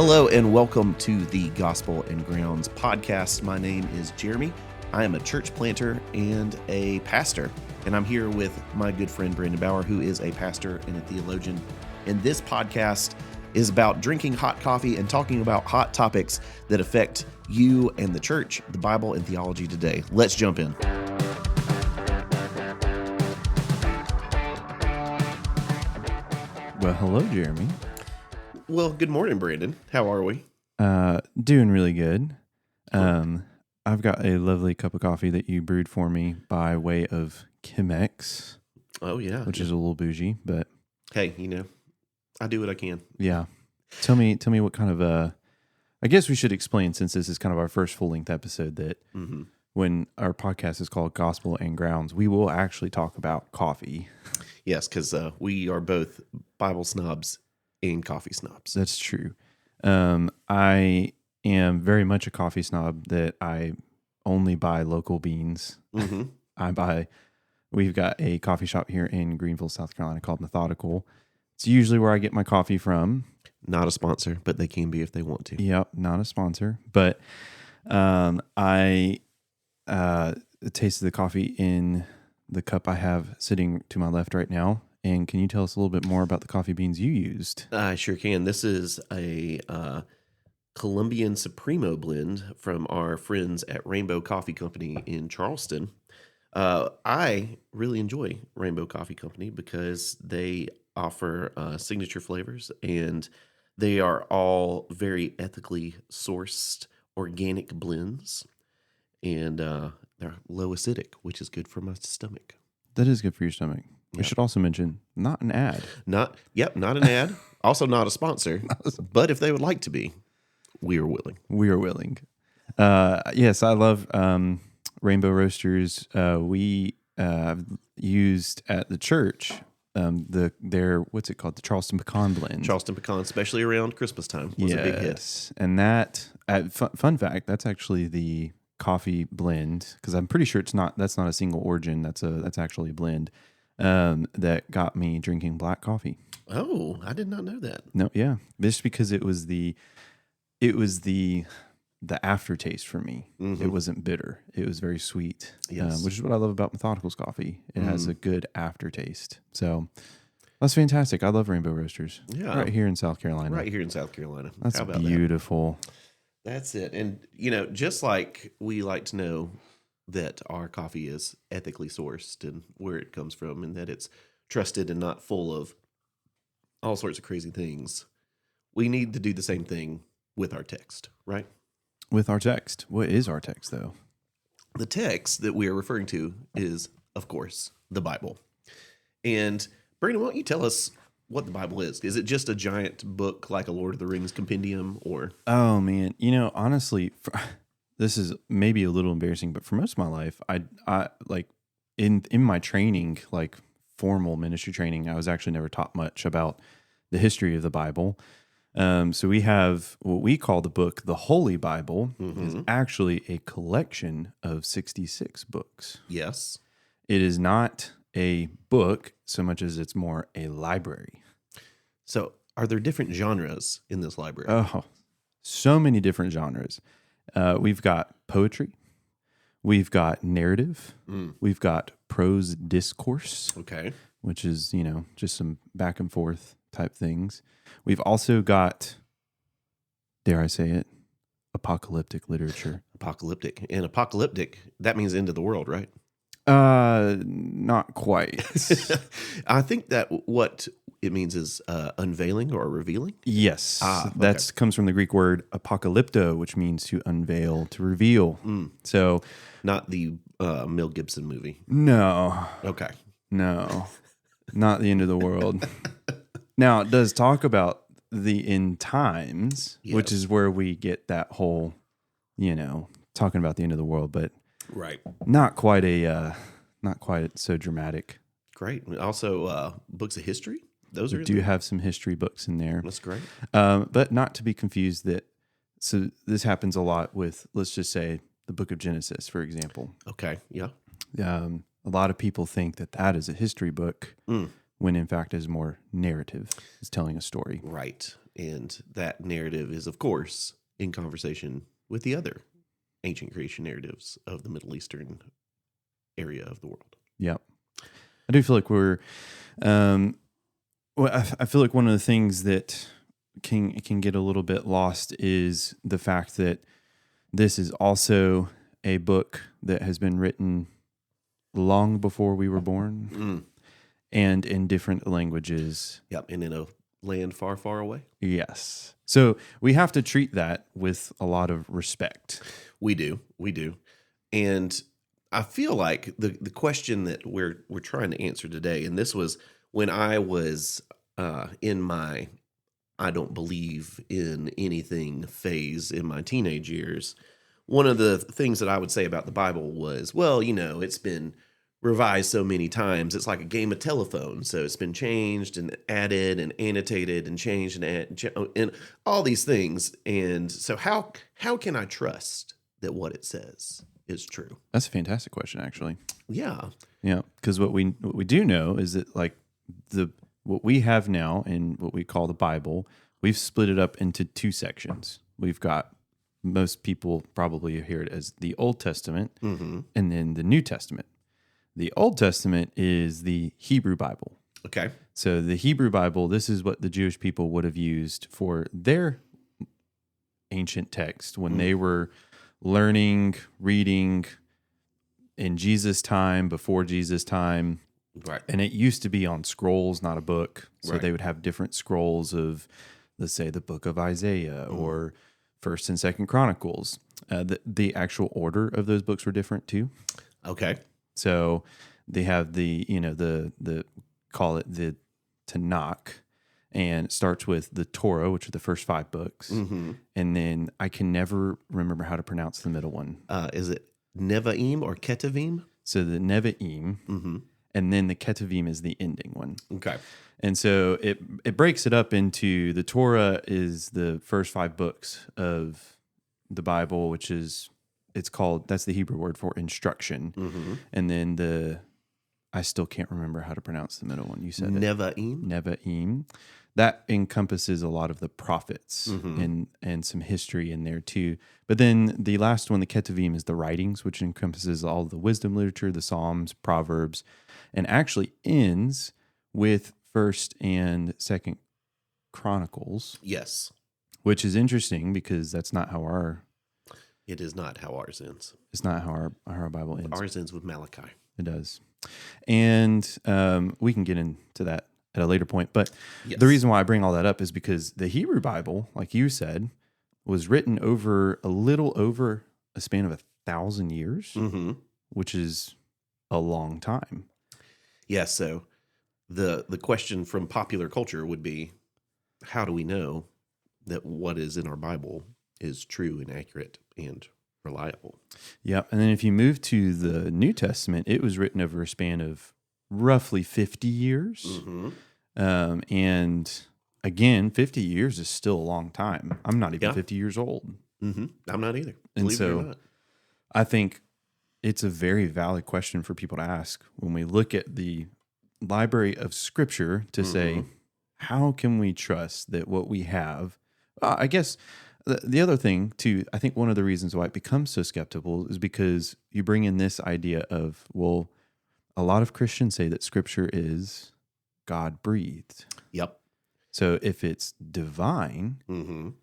Hello and welcome to the Gospel and Grounds podcast. My name is Jeremy. I am a church planter and a pastor, and I'm here with my good friend Brandon Bauer, who is a pastor and a theologian. And this podcast is about drinking hot coffee and talking about hot topics that affect you and the church, the Bible, and theology today. Let's jump in. Well, hello, Jeremy. Well, good morning, Brandon. How are we? Doing really good. I've got a lovely cup of coffee that you brewed for me by way of Chemex. Oh, yeah. Which is a little bougie, but hey, I do what I can. Yeah. Tell me what kind of I guess we should explain, since this is kind of our first full-length episode, that when our podcast is called Gospel and Grounds, we will actually talk about coffee. Yes, because we are both Bible snobs and coffee snobs. That's true. I am very much a coffee snob that I only buy local beans. We've got a coffee shop here in Greenville, South Carolina called Methodical. It's usually where I get my coffee from. Not a sponsor, but they can be if they want to. Yep, not a sponsor. But I tasted the coffee in the cup I have sitting to my left right now. And can you tell us a little bit more about the coffee beans you used? I sure can. This is a Colombian Supremo blend from our friends at Rainbow Coffee Company in Charleston. I really enjoy Rainbow Coffee Company because they offer signature flavors, and they are all very ethically sourced organic blends, and they're low acidic, which is good for my stomach. That is good for your stomach. We should also mention, not an ad. Not an ad. Also not a sponsor. But if they would like to be, we are willing. We are willing. Yes, I love Rainbow Roasters. We used at the church their what's it called? The Charleston Pecan Blend. Charleston Pecan, especially around Christmas time, was a big hit. And that, fun fact, that's actually the coffee blend, because I'm pretty sure that's not a single origin. That's actually a blend. That got me drinking black coffee. Oh, I did not know that. No, yeah, just because it was the aftertaste for me. It wasn't bitter. It was very sweet, which is what I love about Methodical's coffee. It has a good aftertaste. So that's fantastic. I love Rainbow Roasters. Yeah, right here in South Carolina. Right here in South Carolina. That's How about beautiful. That's it. And just like we like to know that our coffee is ethically sourced and where it comes from, and that it's trusted and not full of all sorts of crazy things, we need to do the same thing with our text, right? With our text. What is our text, though? The text that we are referring to is, of course, the Bible. And Brandon, why don't you tell us what the Bible is? Is it just a giant book like a Lord of the Rings compendium, or? Oh man, honestly, this is maybe a little embarrassing, but for most of my life, I like in my training, like formal ministry training, I was actually never taught much about the history of the Bible. So we have what we call the book, the Holy Bible, is actually a collection of 66 books. Yes. It is not a book so much as it's more a library. So are there different genres in this library? Oh, so many different genres. We've got poetry. We've got narrative. We've got prose discourse. Okay. Which is, just some back and forth type things. We've also got, dare I say it, apocalyptic literature. Apocalyptic. And apocalyptic, that means end of the world, right? Not quite. I think that what it means is unveiling or revealing. Yes. That comes from the Greek word apocalypto, which means to unveil, to reveal. So, not the Mel Gibson movie. No. Okay. No. Not the end of the world. Now, it does talk about the end times, which is where we get that whole, talking about the end of the world, but right, not quite so dramatic. Great. Also, books of history. Those do have some history books in there. That's great. But not to be confused so this happens a lot with, let's just say, the book of Genesis, for example. Okay. Yeah. A lot of people think that is a history book when in fact is more narrative. It's telling a story. Right. And that narrative is, of course, in conversation with the other ancient creation narratives of the Middle Eastern area of the world. Yep. I do feel like we're, I feel like one of the things that can get a little bit lost is the fact that this is also a book that has been written long before we were born and in different languages. Yep. And in a land far, far away. Yes. So we have to treat that with a lot of respect. We do. And I feel like the question that we're trying to answer today, and this was when I was in my I don't believe in anything phase in my teenage years, one of the things that I would say about the Bible was, well, it's been revised so many times. It's like a game of telephone. So it's been changed and added and annotated and changed and all these things. And so how can I trust that what it says is true? That's a fantastic question, actually. Yeah. Yeah, because what we do know is that like what we have now in what we call the Bible, we've split it up into two sections. We've got, most people probably hear it as the Old Testament and then the New Testament. The Old Testament is the Hebrew Bible. Okay. So the Hebrew Bible, this is what the Jewish people would have used for their ancient text when they were learning, reading in Jesus' time, before Jesus' time. Right. And it used to be on scrolls, not a book. So Right. they would have different scrolls of, let's say, the book of Isaiah or First and Second Chronicles. The actual order of those books were different too. Okay. So they have the call it the Tanakh, and it starts with the Torah, which are the first 5 books. And then I can never remember how to pronounce the middle one. Is it Nevi'im or Ketuvim? So the Nevi'im, and then the Ketuvim is the ending one. Okay. And so it breaks it up into, the Torah is the first 5 books of the Bible, which is, that's the Hebrew word for instruction. And then I still can't remember how to pronounce the middle one. You said Nevi'im. Nevi'im. That encompasses a lot of the prophets and some history in there too. But then the last one, the Ketuvim, is the writings, which encompasses all the wisdom literature, the Psalms, Proverbs, and actually ends with First and Second Chronicles. Yes. Which is interesting because that's not how It is not how ours ends. it's not how our Bible ends. Ours ends with Malachi. It does. And we can get into that at a later point. But Yes. the reason why I bring all that up is because the Hebrew Bible, like you said, was written over a little over a span of 1,000 years, which is a long time. Yeah, so the question from popular culture would be, how do we know that what is in our Bible is true and accurate and reliable? Yeah. And then if you move to the New Testament, it was written over a span of roughly 50 years. And again, 50 years is still a long time. I'm not even 50 years old. I'm not either. And Believe it or so not. I think it's a very valid question for people to ask when we look at the library of Scripture to say, how can we trust that what we have? I guess the other thing, too, I think one of the reasons why it becomes so skeptical is because you bring in this idea of, well, a lot of Christians say that Scripture is God-breathed. Yep. So if it's divine,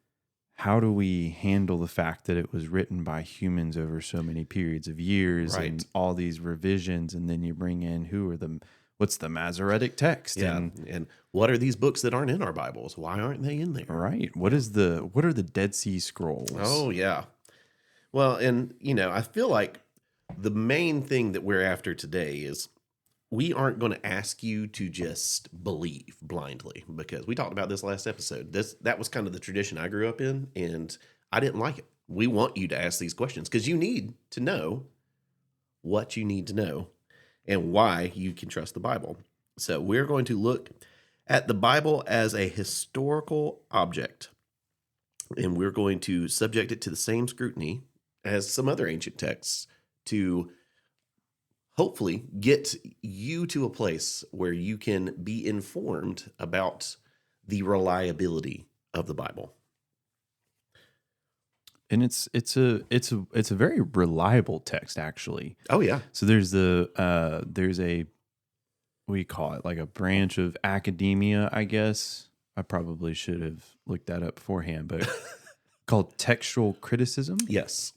how do we handle the fact that it was written by humans over so many periods of years and all these revisions? And then you bring in what's the Masoretic text? Yeah. And what are these books that aren't in our Bibles? Why aren't they in there? Right. What are the Dead Sea Scrolls? Oh, yeah. Well, and, I feel like the main thing that we're after today is we aren't going to ask you to just believe blindly, because we talked about this last episode. That was kind of the tradition I grew up in, and I didn't like it. We want you to ask these questions because you need to know what you need to know and why you can trust the Bible. So we're going to look at the Bible as a historical object, and we're going to subject it to the same scrutiny as some other ancient texts to hopefully get you to a place where you can be informed about the reliability of the Bible. And it's a very reliable text, actually. Oh yeah. So there's a what do you call it, like a branch of academia, I guess. I probably should have looked that up beforehand, but called textual criticism. Yes.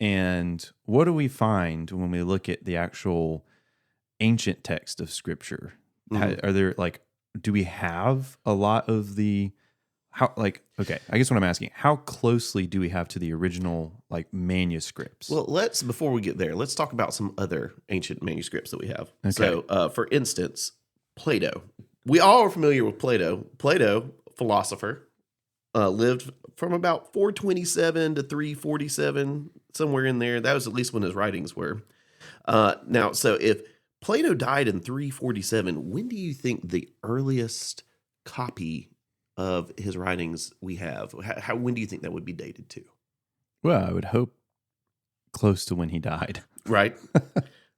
And what do we find when we look at the actual ancient text of Scripture? Mhm. Are there like, do we have a lot of the okay, I guess what I'm asking, how closely do we have to the original like manuscripts? Well, before we get there, let's talk about some other ancient manuscripts that we have. Okay. So, for instance, Plato. We all are familiar with Plato. Plato, philosopher, lived from about 427 to 347, somewhere in there. That was at least when his writings were. Now, so if Plato died in 347, when do you think the earliest copy of his writings we have? When do you think that would be dated to? Well, I would hope close to when he died. Right?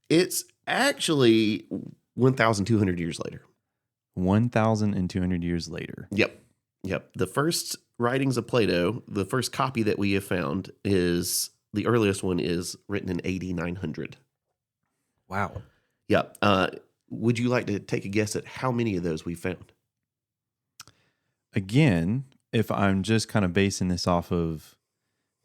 It's actually 1,200 years later. 1,200 years later. Yep. The first writings of Plato, the first copy that we have found is the earliest one is written in AD 900. Wow. Yep. Would you like to take a guess at how many of those we found? Again, if I'm just kind of basing this off of,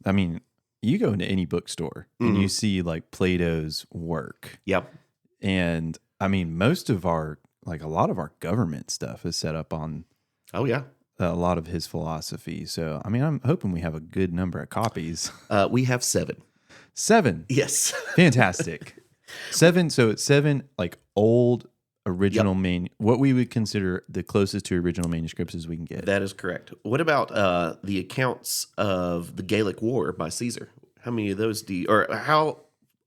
I mean, you go into any bookstore and you see like Plato's work. Yep. And I mean, most of our, like a lot of our government stuff is set up on Oh, yeah. a lot of his philosophy. So, I mean, I'm hoping we have a good number of copies. We have 7. 7. Yes. Fantastic. 7. So it's 7 like old original what we would consider the closest to original manuscripts as we can get. That is correct. What about the accounts of the Gallic War by Caesar? How many of those do you, or how,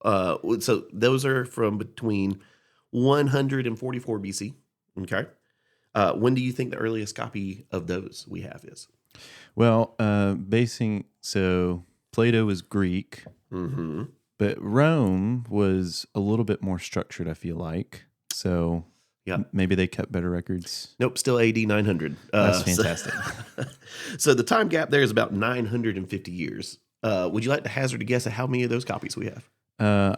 so those are from between 144 BC. Okay. When do you think the earliest copy of those we have is? Well, so Plato was Greek, Mm-hmm. but Rome was a little bit more structured, I feel like. So Yeah. maybe they kept better records. Nope, still AD 900. That's fantastic. So the time gap there is about 950 years. Would you like to hazard a guess at how many of those copies we have?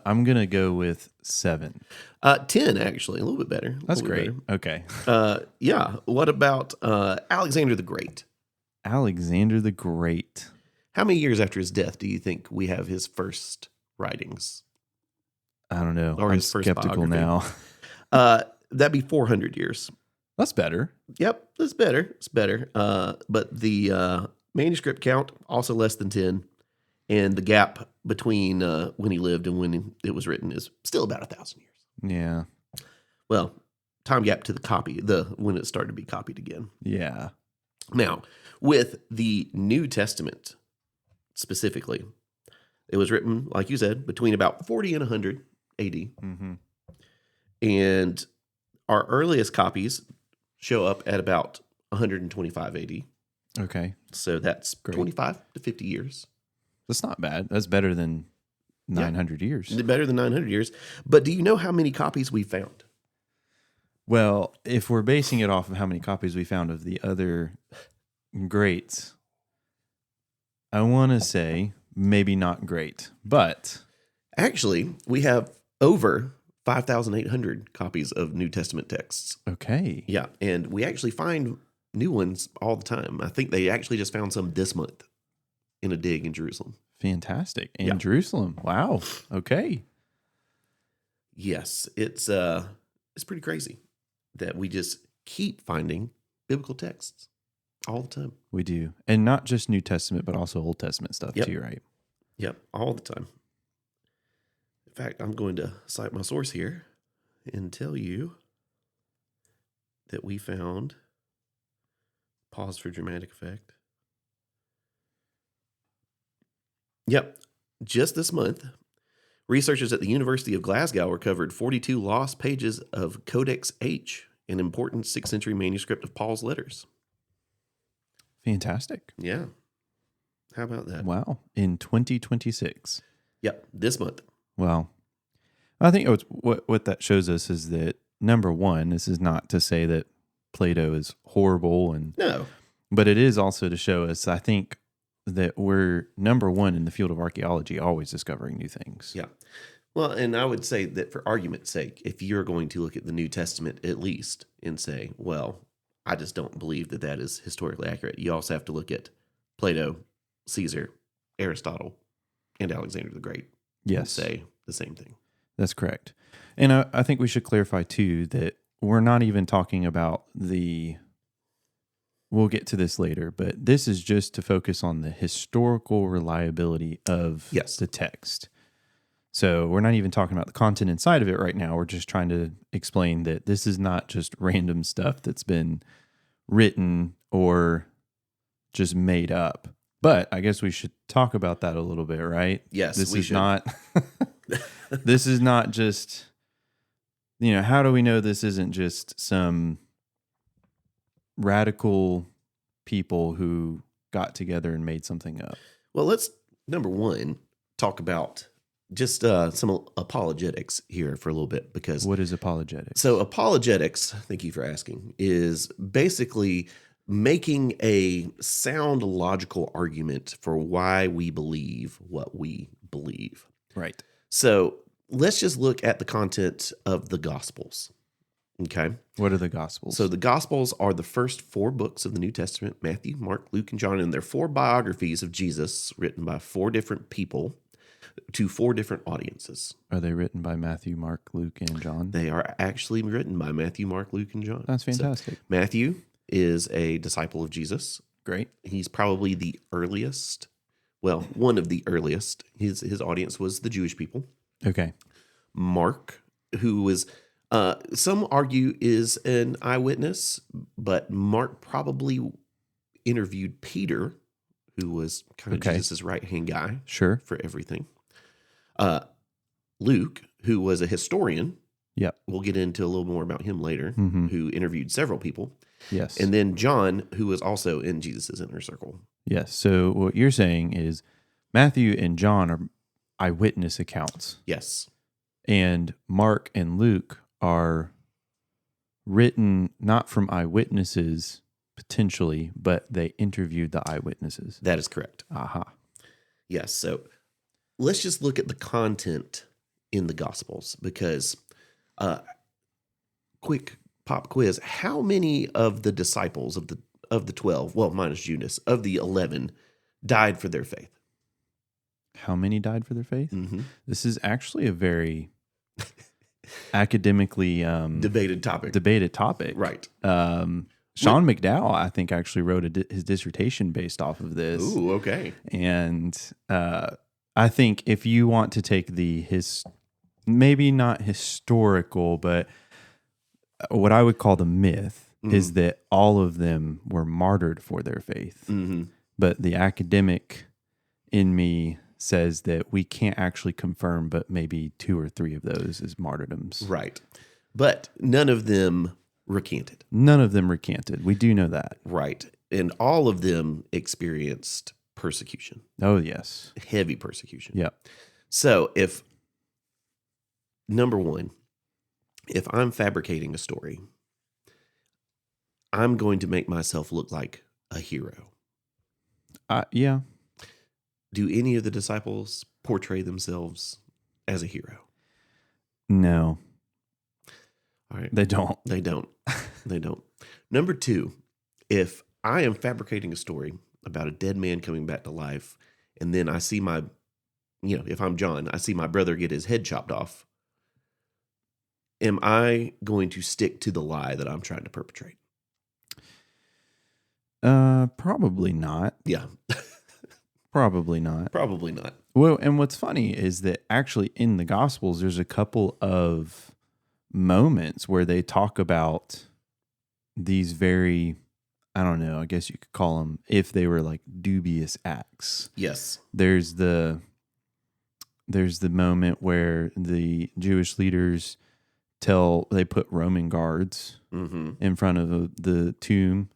I'm going to go with 7. 10, actually. A little bit better. That's great. Okay. Yeah. What about Alexander the Great? Alexander the Great. How many years after his death do you think we have his first writings? I don't know. Or I'm his first skeptical biography. now. That'd be 400 years. That's better. Yep, that's better. It's better. But the manuscript count, also less than 10. And the gap between when he lived and when it was written is still about 1,000 years. Yeah. Well, time gap to the copy, when it started to be copied again. Yeah. Now, with the New Testament specifically, it was written, like you said, between about 40 and 100 AD. Mm-hmm. And our earliest copies show up at about 125 AD. Okay. So that's Great. 25 to 50 years. That's not bad. That's better than 900 years. Better than 900 years. But do you know how many copies we found? Well, if we're basing it off of how many copies we found of the other greats, I want to say maybe not great, but Actually, we have over 5,800 copies of New Testament texts. okay. Yeah, and we actually find new ones all the time. I think they actually just found some this month in a dig in Jerusalem. Fantastic. In Yeah. Jerusalem. Wow. Okay. Yes, it's pretty crazy that we just keep finding biblical texts all the time. We do. And not just New Testament, but also Old Testament stuff Yep. too, right? Yep, all the time. In fact, I'm going to cite my source here and tell you that we found, pause for dramatic effect. Yep, just this month, researchers at the University of Glasgow recovered 42 lost pages of Codex H, an important 6th century manuscript of Paul's letters. Fantastic. Yeah. How about that? Wow. In 2026. Yep, this month. Wow. I think what that shows us is that, number one, this is not to say that Plato is horrible and No. But it is also to show us, I think, that we're number one in the field of archaeology, always discovering new things. Yeah. Well, and I would say that for argument's sake, if you're going to look at the New Testament at least and say, well, I just don't believe that that is historically accurate, you also have to look at Plato, Caesar, Aristotle, and Alexander the Great and Yes, say the same thing. that's correct. And I think we should clarify, too, that we're not even talking about we'll get to this later, but this is just to focus on the historical reliability of Yes. the text. So we're not even talking about the content inside of it right now. We're just trying to explain that this is not just random stuff that's been written or just made up. But I guess we should talk about that a little bit, right? Yes, This we is should. not this is not just, how do we know this isn't just some radical people who got together and made something up? Well, let's, number one, talk about just some apologetics here for a little bit, because What is apologetics? so apologetics, thank you for asking, is basically making a sound logical argument for why we believe what we believe. Right. So let's just look at the content of the Gospels. Okay. What are the Gospels? So the Gospels are the first 4 books of the New Testament: Matthew, Mark, Luke, and John. And they're 4 biographies of Jesus written by 4 different people to 4 different audiences. Are they written by Matthew, Mark, Luke, and John? They are actually written by Matthew, Mark, Luke, and John. That's So fantastic. Matthew is a disciple of Jesus. Great. He's probably the earliest, well, one of the earliest. His audience was the Jewish people. Okay. Mark, who was, some argue is an eyewitness, but Mark probably interviewed Peter, who was kind of Okay. Jesus' right-hand guy Sure. for everything. Luke, who was a historian, Yep. we'll get into a little more about him later, Mhm. who interviewed several people. Yes. And then John, who was also in Jesus' inner circle. Yes. So what you're saying is Matthew and John are eyewitness accounts, Yes. and Mark and Luke are written not from eyewitnesses potentially, but they interviewed the eyewitnesses. That is correct. Aha. Yes. So let's just look at the content in the Gospels, because quick pop quiz: how many of the disciples of the 12, well, minus Judas, of the 11 died for their faith? How many died for their faith? Mm-hmm. This is actually a very academically Debated topic. debated topic. Right. Sean McDowell, I think, actually wrote his dissertation based off of this. Ooh, okay. And I think if you want to take maybe not historical, but what I would call the myth is that all of them were martyred for their faith. Mm-hmm. But the academic in me says that we can't actually confirm, but maybe 2 or 3 of those as martyrdoms. Right. But none of them recanted. None of them recanted. We do know that. Right. And all of them experienced persecution, Oh, yes. heavy persecution. Yep. So number one, if I'm fabricating a story, I'm going to make myself look like a hero. Yeah. Do any of the disciples portray themselves as a hero? No, All right. they don't. They don't. They don't. Number 2, if I am fabricating a story about a dead man coming back to life, and then I see if I'm John, I see my brother get his head chopped off, am I going to stick to the lie that I'm trying to perpetrate? Probably not. Yeah, Probably not. probably not. Well, and what's funny is that actually in the Gospels, there's a couple of moments where they talk about these very, I don't know, I guess you could call them, if they were like dubious acts. Yes. There's the moment where the Jewish leaders they put Roman guards Mm-hmm. in front of the tomb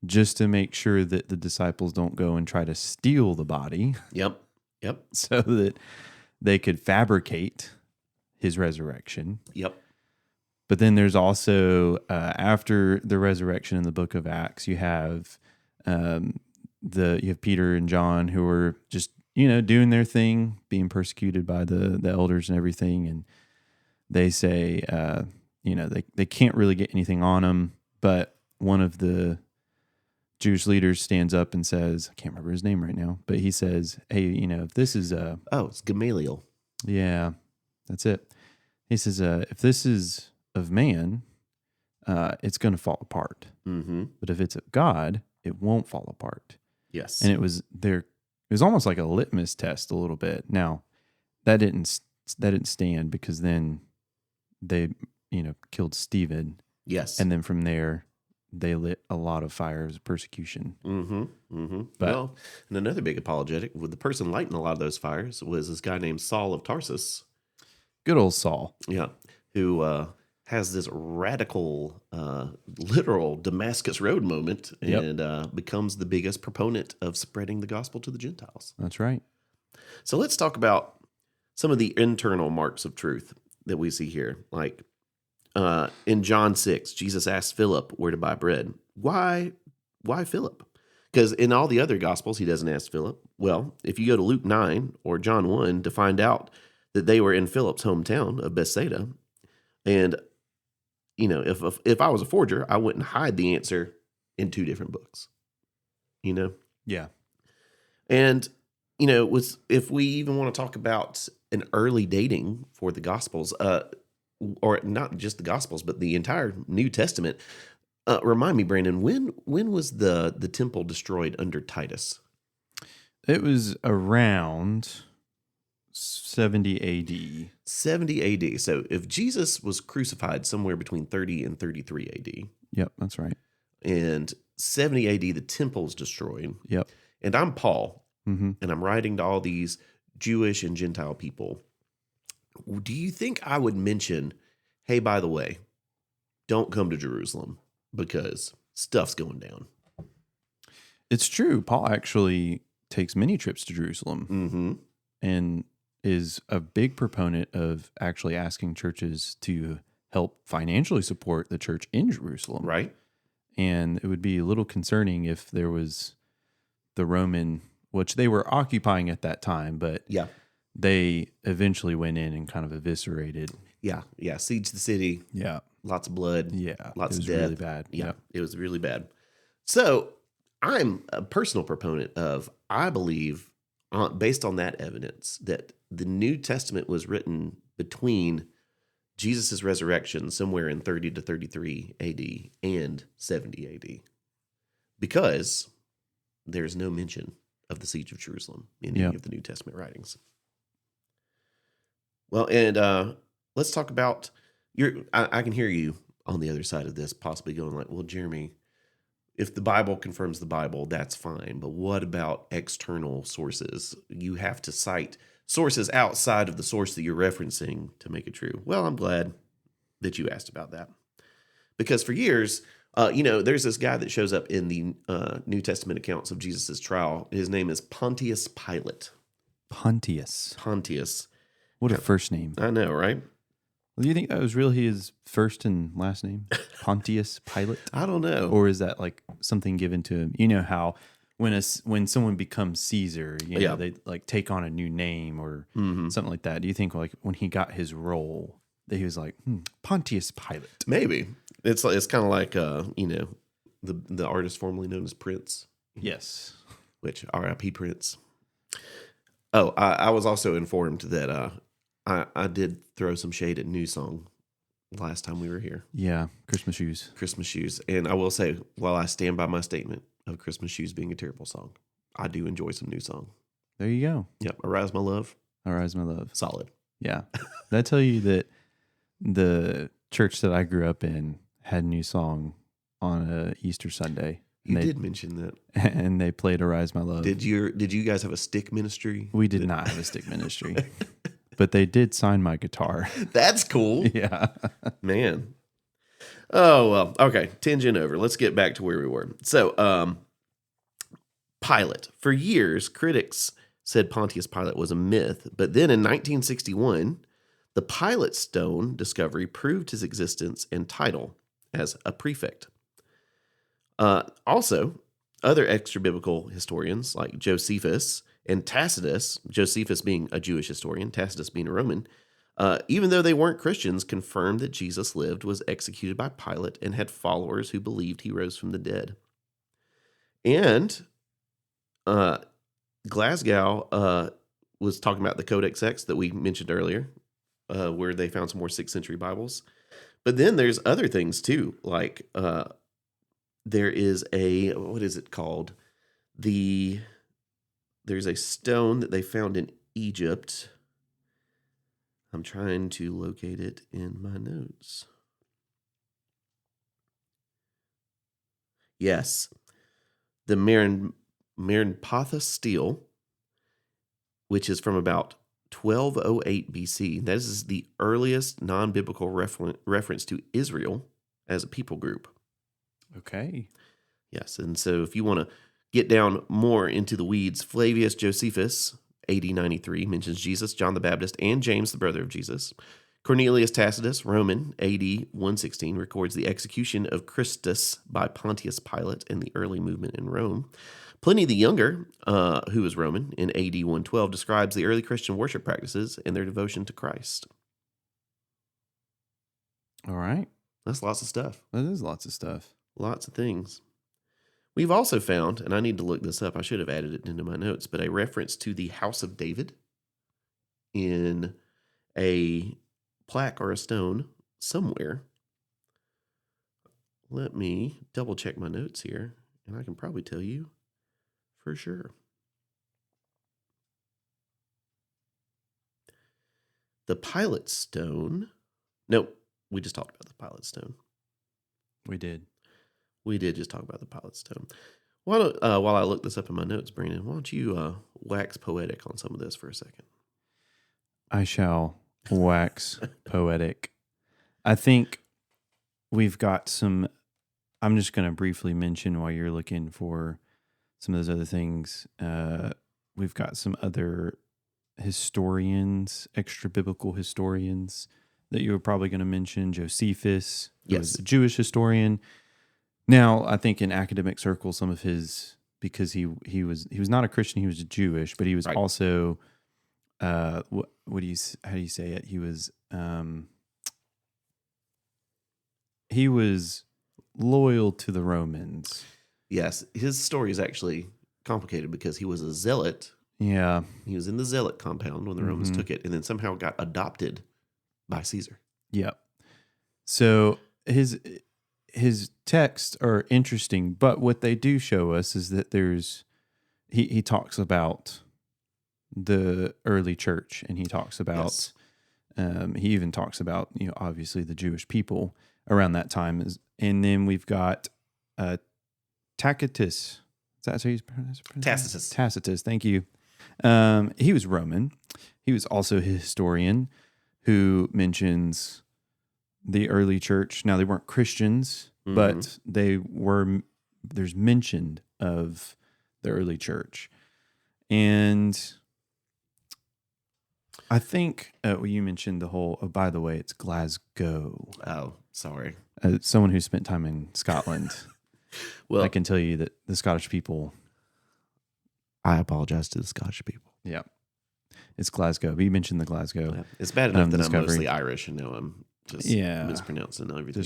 just to make sure that the disciples don't go and try to steal the body Yep. Yep. so that they could fabricate his resurrection. Yep. But then there's also, after the resurrection in the book of Acts, you have You have Peter and John who are just, doing their thing, being persecuted by the elders and everything. And they say, they can't really get anything on them. But one of the Jewish leaders stands up and says, I can't remember his name right now, but he says, hey, if this is it's Gamaliel. yeah, that's it. He says, if this is of man, it's going to fall apart. Mm-hmm. But if it's of God, it won't fall apart. Yes. And it was almost like a litmus test a little bit. Now, that didn't stand, because then they, killed Stephen. Yes. And then from there, they lit a lot of fires of persecution. Mm-hmm. Mm-hmm. But, and another big apologetic, with the person lighting a lot of those fires was this guy named Saul of Tarsus. Good old Saul. Yeah. Who has this radical, literal Damascus Road moment and becomes the biggest proponent of spreading the gospel to the Gentiles. That's right. So let's talk about some of the internal marks of truth that we see here. Like in John 6, Jesus asked Philip where to buy bread. Why Philip? Because in all the other gospels, he doesn't ask Philip. Well, if you go to Luke 9 or John 1 to find out that they were in Philip's hometown of Bethsaida, and if I was a forger, I wouldn't hide the answer in two different books. Yeah. And if we even want to talk about an early dating for the Gospels, or not just the Gospels, but the entire New Testament, remind me, Brandon, when was the temple destroyed under Titus? It was around 70 AD. 70 AD. So if Jesus was crucified somewhere between 30 and 33 AD. Yep, that's right. And 70 AD, the temple's destroyed. Yep. And I'm Paul, mm-hmm. and I'm writing to all these Jewish and Gentile people. Do you think I would mention, hey, by the way, don't come to Jerusalem because stuff's going down? It's true. Paul actually takes many trips to Jerusalem. Mm-hmm. And is a big proponent of actually asking churches to help financially support the church in Jerusalem. Right. And it would be a little concerning if there was the Roman, which they were occupying at that time, but yeah, they eventually went in and kind of eviscerated. Yeah. Siege the city. Yeah. Lots of blood. Yeah. Lots of death. It was really bad. Yeah. It was really bad. So I'm a personal proponent of, I believe, based on that evidence, that the New Testament was written between Jesus' resurrection somewhere in 30 to 33 AD and 70 AD, because there's no mention of the siege of Jerusalem in any of the New Testament writings. Well, and let's talk about I can hear you on the other side of this possibly going like, well, Jeremy, if the Bible confirms the Bible, that's fine. But what about external sources? You have to cite sources outside of the source that you're referencing to make it true. Well, I'm glad that you asked about that. Because for years, there's this guy that shows up in the New Testament accounts of Jesus' trial. His name is Pontius Pilate. Pontius. What a first name. I know, right? Well, do you think that was really his first and last name? Pontius Pilate? I don't know. Or is that like something given to him? You know how when someone becomes Caesar, they like take on a new name or something like that. Do you think like when he got his role that he was like, Pontius Pilate? Maybe. It's kind of like the artist formerly known as Prince. Yes. Which R.I.P. Prince. Oh, I was also informed that I did throw some shade at New Song last time we were here. Yeah, Christmas Shoes. And I will say, while I stand by my statement of Christmas Shoes being a terrible song, I do enjoy some New Song. There you go. Yep. Arise My Love. Solid. Yeah. Did I tell you that the church that I grew up in had New Song on a Easter Sunday? You did mention that. And they played Arise My Love. Did you guys have a stick ministry? We did not have a stick ministry. But they did sign my guitar. That's cool. Yeah. Man. Oh, well. Okay. Tangent over. Let's get back to where we were. So, Pilate. For years, critics said Pontius Pilate was a myth. But then in 1961, the Pilate stone discovery proved his existence and title as a prefect. Also, other extra biblical historians like Josephus and Tacitus, Josephus being a Jewish historian, Tacitus being a Roman, even though they weren't Christians, confirmed that Jesus lived, was executed by Pilate, and had followers who believed he rose from the dead. And Glasgow was talking about the Codex X that we mentioned earlier, where they found some more 6th century Bibles. But then there's other things too, like there is what is it called? There's a stone that they found in Egypt. I'm trying to locate it in my notes. Yes, the Maranpatha stele, which is from about 1208 BC. That is the earliest non-biblical reference to Israel as a people group. Okay. Yes, and so if you want to get down more into the weeds, Flavius Josephus, AD 93, mentions Jesus, John the Baptist, and James, the brother of Jesus. Cornelius Tacitus, Roman, AD 116, records the execution of Christus by Pontius Pilate and the early movement in Rome. Pliny the Younger, who was Roman, in AD 112, describes the early Christian worship practices and their devotion to Christ. All right. That's lots of stuff. That is lots of stuff. Lots of things. We've also found, and I need to look this up, I should have added it into my notes, but a reference to the House of David in a plaque or a stone somewhere. Let me double check my notes here, and I can probably tell you for sure. The Pilate Stone. Nope, we just talked about the Pilate Stone. We did. We did just talk about the Pilate Stone. While I look this up in my notes, Brandon, why don't you wax poetic on some of this for a second? I shall wax poetic. I think we've got some. I'm just going to briefly mention while you're looking for some of those other things. We've got some other historians, extra biblical historians that you were probably going to mention. Josephus, who was a Jewish historian. Now, I think in academic circles, some of his, because he was not a Christian, he was Jewish, but he was also, how do you say it? He was loyal to the Romans. Yes, his story is actually complicated because he was a zealot. Yeah. He was in the zealot compound when the Romans took it, and then somehow got adopted by Caesar. Yep. So his texts are interesting, but what they do show us is that he talks about the early church, and he talks about he even talks about obviously the Jewish people around that time, and then we've got Tacitus. Is that how you pronounce it? Tacitus. Thank you. He was Roman. He was also a historian who mentions the early church. Now, they weren't Christians, but there's mention of the early church. And I think you mentioned the whole, by the way, it's Glasgow. Oh, sorry. Someone who spent time in Scotland. Well, I can tell you that the Scottish people. I apologize to the Scottish people. Yeah. It's Glasgow. But you mentioned the Glasgow. Yeah. It's bad enough that I'm mostly Irish and now I'm just mispronouncing everything.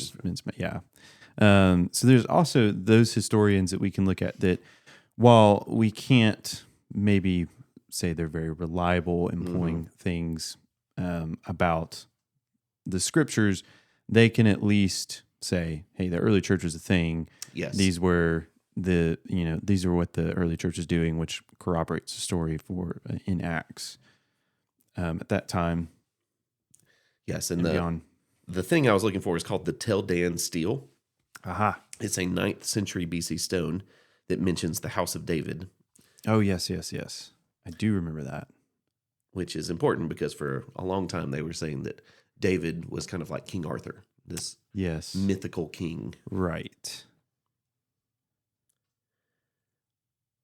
So there's also those historians that we can look at that while we can't maybe say they're very reliable in pulling things about the scriptures, they can at least say, hey, the early church was a thing. Yes. These were these are what the early church is doing, which corroborates the story in Acts at that time. Yes, and the thing I was looking for is called the Tel Dan stele. Aha. It's a 9th century BC stone that mentions the House of David. Oh, yes. I do remember that. Which is important because for a long time they were saying that David was kind of like King Arthur, this mythical king. Right.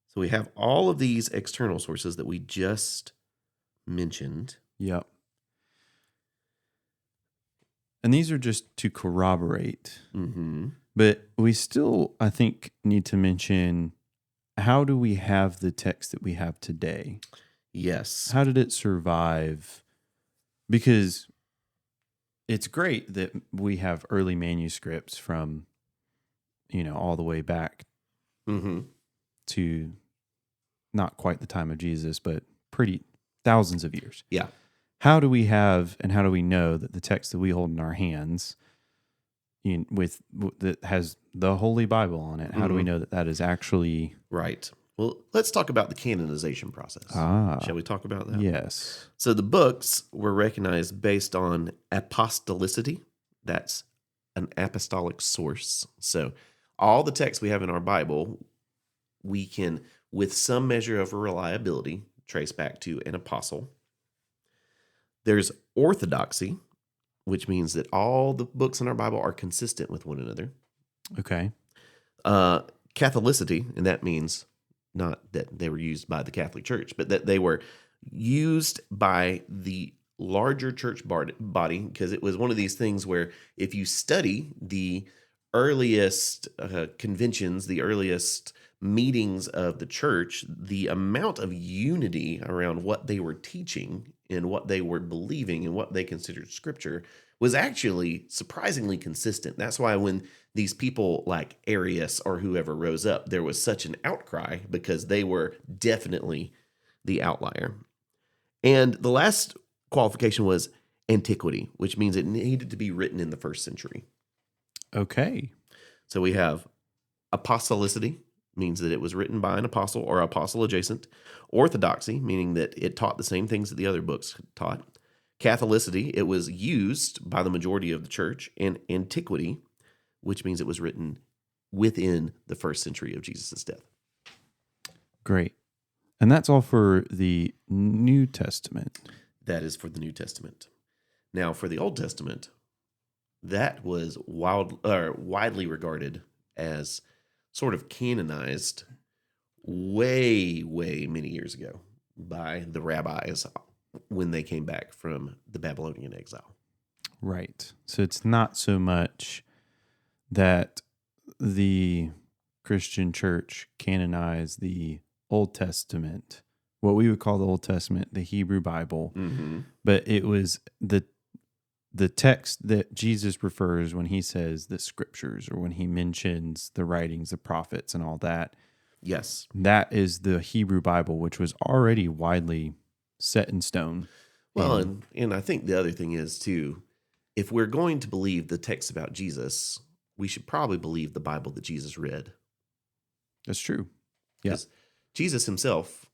So we have all of these external sources that we just mentioned. Yep. And these are just to corroborate. Mm-hmm. But we still, I think, need to mention how do we have the text that we have today? Yes. How did it survive? Because it's great that we have early manuscripts from, all the way back Mm-hmm. to not quite the time of Jesus, but pretty thousands of years. Yeah. How do we have and how do we know that the text that we hold in our hands that has the Holy Bible on it, how do we know that that is actually Right. Well, let's talk about the canonization process. Shall we talk about that? Yes. So the books were recognized based on apostolicity. That's an apostolic source. So all the texts we have in our Bible, we can, with some measure of reliability, trace back to an apostle. There's orthodoxy, which means that all the books in our Bible are consistent with one another. Okay. Catholicity, and that means not that they were used by the Catholic Church, but that they were used by the larger church body, because it was one of these things where if you study the earliest conventions, the earliest meetings of the church, the amount of unity around what they were teaching and what they were believing and what they considered scripture was actually surprisingly consistent. That's why when these people like Arius or whoever rose up, there was such an outcry because they were definitely the outlier. And the last qualification was antiquity, which means it needed to be written in the first century. Okay. So we have apostolicity, means that it was written by an apostle or apostle adjacent. Orthodoxy, meaning that it taught the same things that the other books taught. Catholicity, it was used by the majority of the church. And antiquity, which means it was written within the first century of Jesus' death. Great. And that's all for the New Testament. That is for the New Testament. Now, for the Old Testament, that was widely regarded as sort of canonized way, way many years ago by the rabbis when they came back from the Babylonian exile. Right. So it's not so much that the Christian church canonized the Old Testament, what we would call the Old Testament, the Hebrew Bible, but it was the text that Jesus refers when he says the scriptures or when he mentions the writings of prophets and all that. Yes. That is the Hebrew Bible, which was already widely set in stone. Well, and I think the other thing is, too, if we're going to believe the text about Jesus, we should probably believe the Bible that Jesus read. That's true. Yeah. Because Jesus himself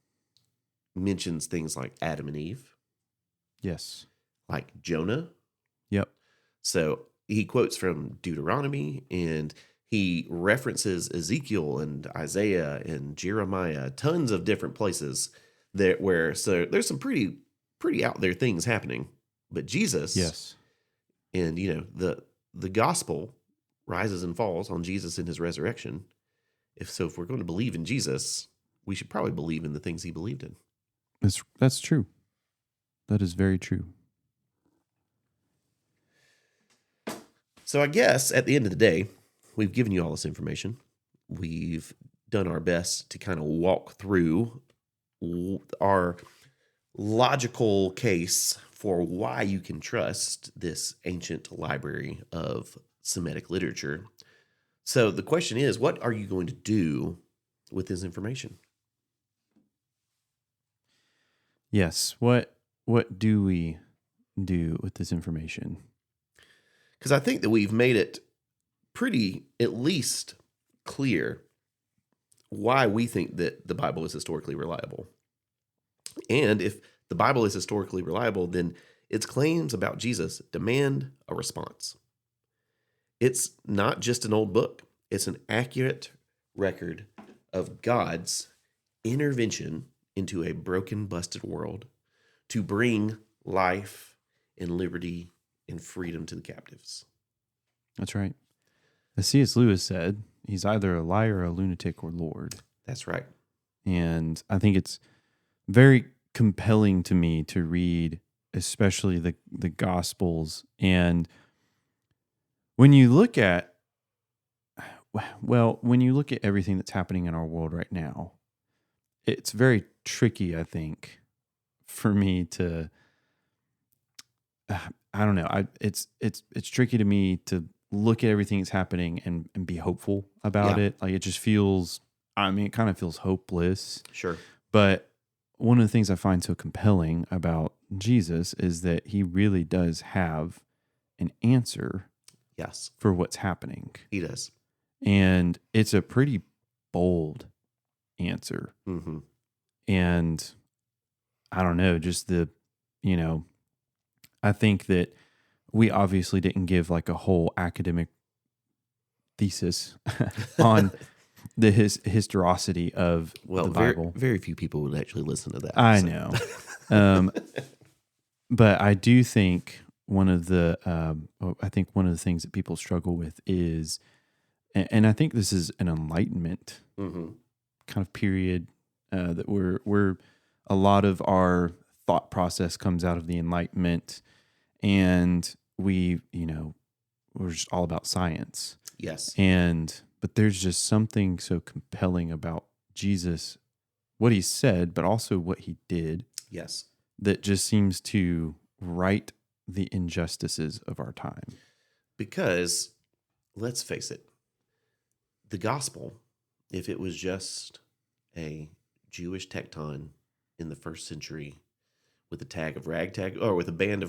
mentions things like Adam and Eve. Yes. Like Jonah. Yep. So he quotes from Deuteronomy and he references Ezekiel and Isaiah and Jeremiah, tons of different places so there's some pretty out there things happening. But Jesus, yes, and the gospel rises and falls on Jesus in his resurrection. If we're going to believe in Jesus, we should probably believe in the things he believed in. That's true. That is very true. So I guess at the end of the day, we've given you all this information. We've done our best to kind of walk through our logical case for why you can trust this ancient library of Semitic literature. So the question is, what are you going to do with this information? Yes. What do we do with this information? Because I think that we've made it pretty, at least, clear why we think that the Bible is historically reliable. And if the Bible is historically reliable, then its claims about Jesus demand a response. It's not just an old book. It's an accurate record of God's intervention into a broken, busted world to bring life and liberty and freedom to the captives. That's right. As C.S. Lewis said, he's either a liar, a lunatic, or Lord. That's right. And I think it's very compelling to me to read, especially the Gospels. And when you look at Well, when you look at everything that's happening in our world right now, it's very tricky, I think, for me to. I don't know. It's tricky to me to look at everything that's happening and be hopeful about Yeah. it. Like, it just feels. I mean, it kind of feels hopeless. Sure. But one of the things I find so compelling about Jesus is that he really does have an answer Yes, for what's happening. he does. And it's a pretty bold answer. Mm-hmm. And I don't know, just I think that we obviously didn't give like a whole academic thesis on the historicity of Well, the very, Bible. very few people would actually listen to that. I so. know. But I do think one of the things that people struggle with is, and I think this is an enlightenment Mm-hmm. kind of period that we're a lot of our thought process comes out of the Enlightenment, and we're just all about science. Yes. But there's just something so compelling about Jesus, what he said, but also what he did, Yes. that just seems to right the injustices of our time. Because let's face it, the gospel, if it was just a Jewish tecton in the first century with a band of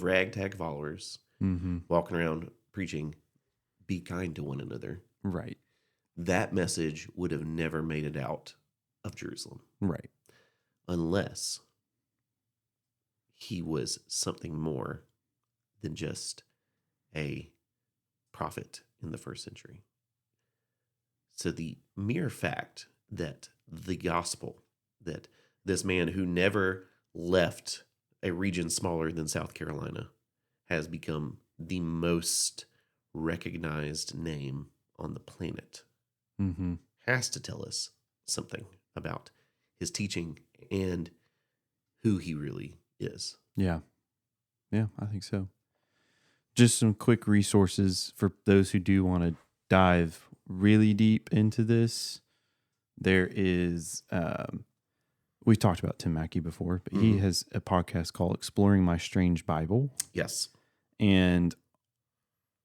ragtag followers Mm-hmm. walking around preaching, be kind to one another, Right. that message would have never made it out of Jerusalem Right. unless he was something more than just a prophet in the first century. So the mere fact that the gospel, that this man who never left a region smaller than South Carolina has become the most recognized name on the planet, Mm-hmm. has to tell us something about his teaching and who he really is. Yeah. Yeah, I think so. Just some quick resources for those who do want to dive really deep into this. There is, we've talked about Tim Mackey before, but he has a podcast called Exploring My Strange Bible. Yes. And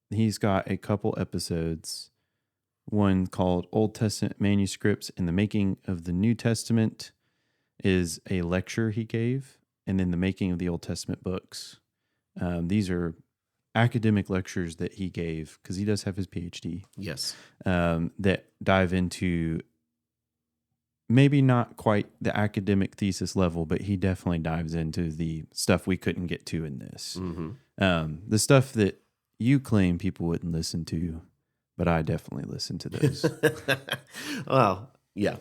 he's got a couple episodes, one called Old Testament Manuscripts and the Making of the New Testament is a lecture he gave, and then the Making of the Old Testament Books. These are academic lectures that he gave, because he does have his PhD, Yes. that dive into maybe not quite the academic thesis level, but he definitely dives into the stuff we couldn't get to in this. Mm-hmm. The stuff that you claim people wouldn't listen to, but I definitely listen to those. Well, yeah.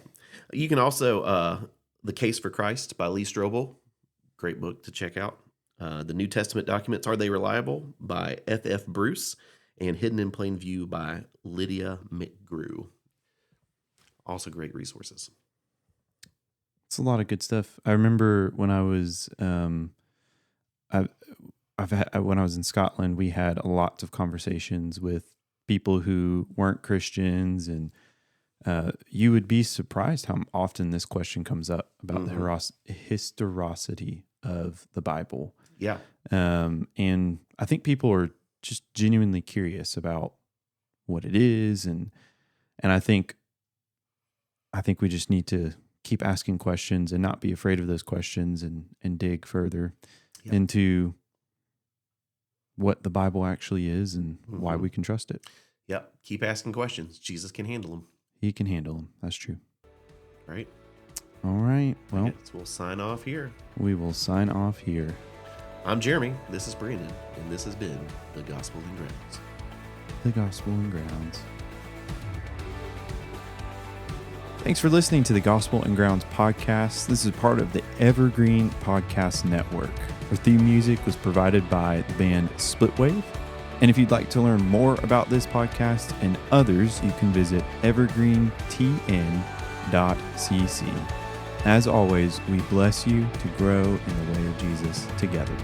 You can also, The Case for Christ by Lee Strobel. Great book to check out. The New Testament Documents, Are They Reliable? By F.F. Bruce. And Hidden in Plain View by Lydia McGrew. Also great resources. It's a lot of good stuff. I remember when I was, when I was in Scotland, we had lots of conversations with people who weren't Christians, and you would be surprised how often this question comes up about the historicity of the Bible. Yeah. And I think people are just genuinely curious about what it is, and I think we just need to keep asking questions and not be afraid of those questions, and dig further into what the Bible actually is and why we can trust it. Yep. Keep asking questions. Jesus can handle them. He can handle them. That's true. Right? All right. Well, So we'll sign off here. we will sign off here. I'm Jeremy. This is Brandon. And this has been The Gospel in Grounds. The Gospel and Grounds. Thanks for listening to the Gospel and Grounds podcast. This is part of the Evergreen Podcast Network. Our theme music was provided by the band Splitwave. And if you'd like to learn more about this podcast and others, you can visit evergreentn.cc. As always, we bless you to grow in the way of Jesus together.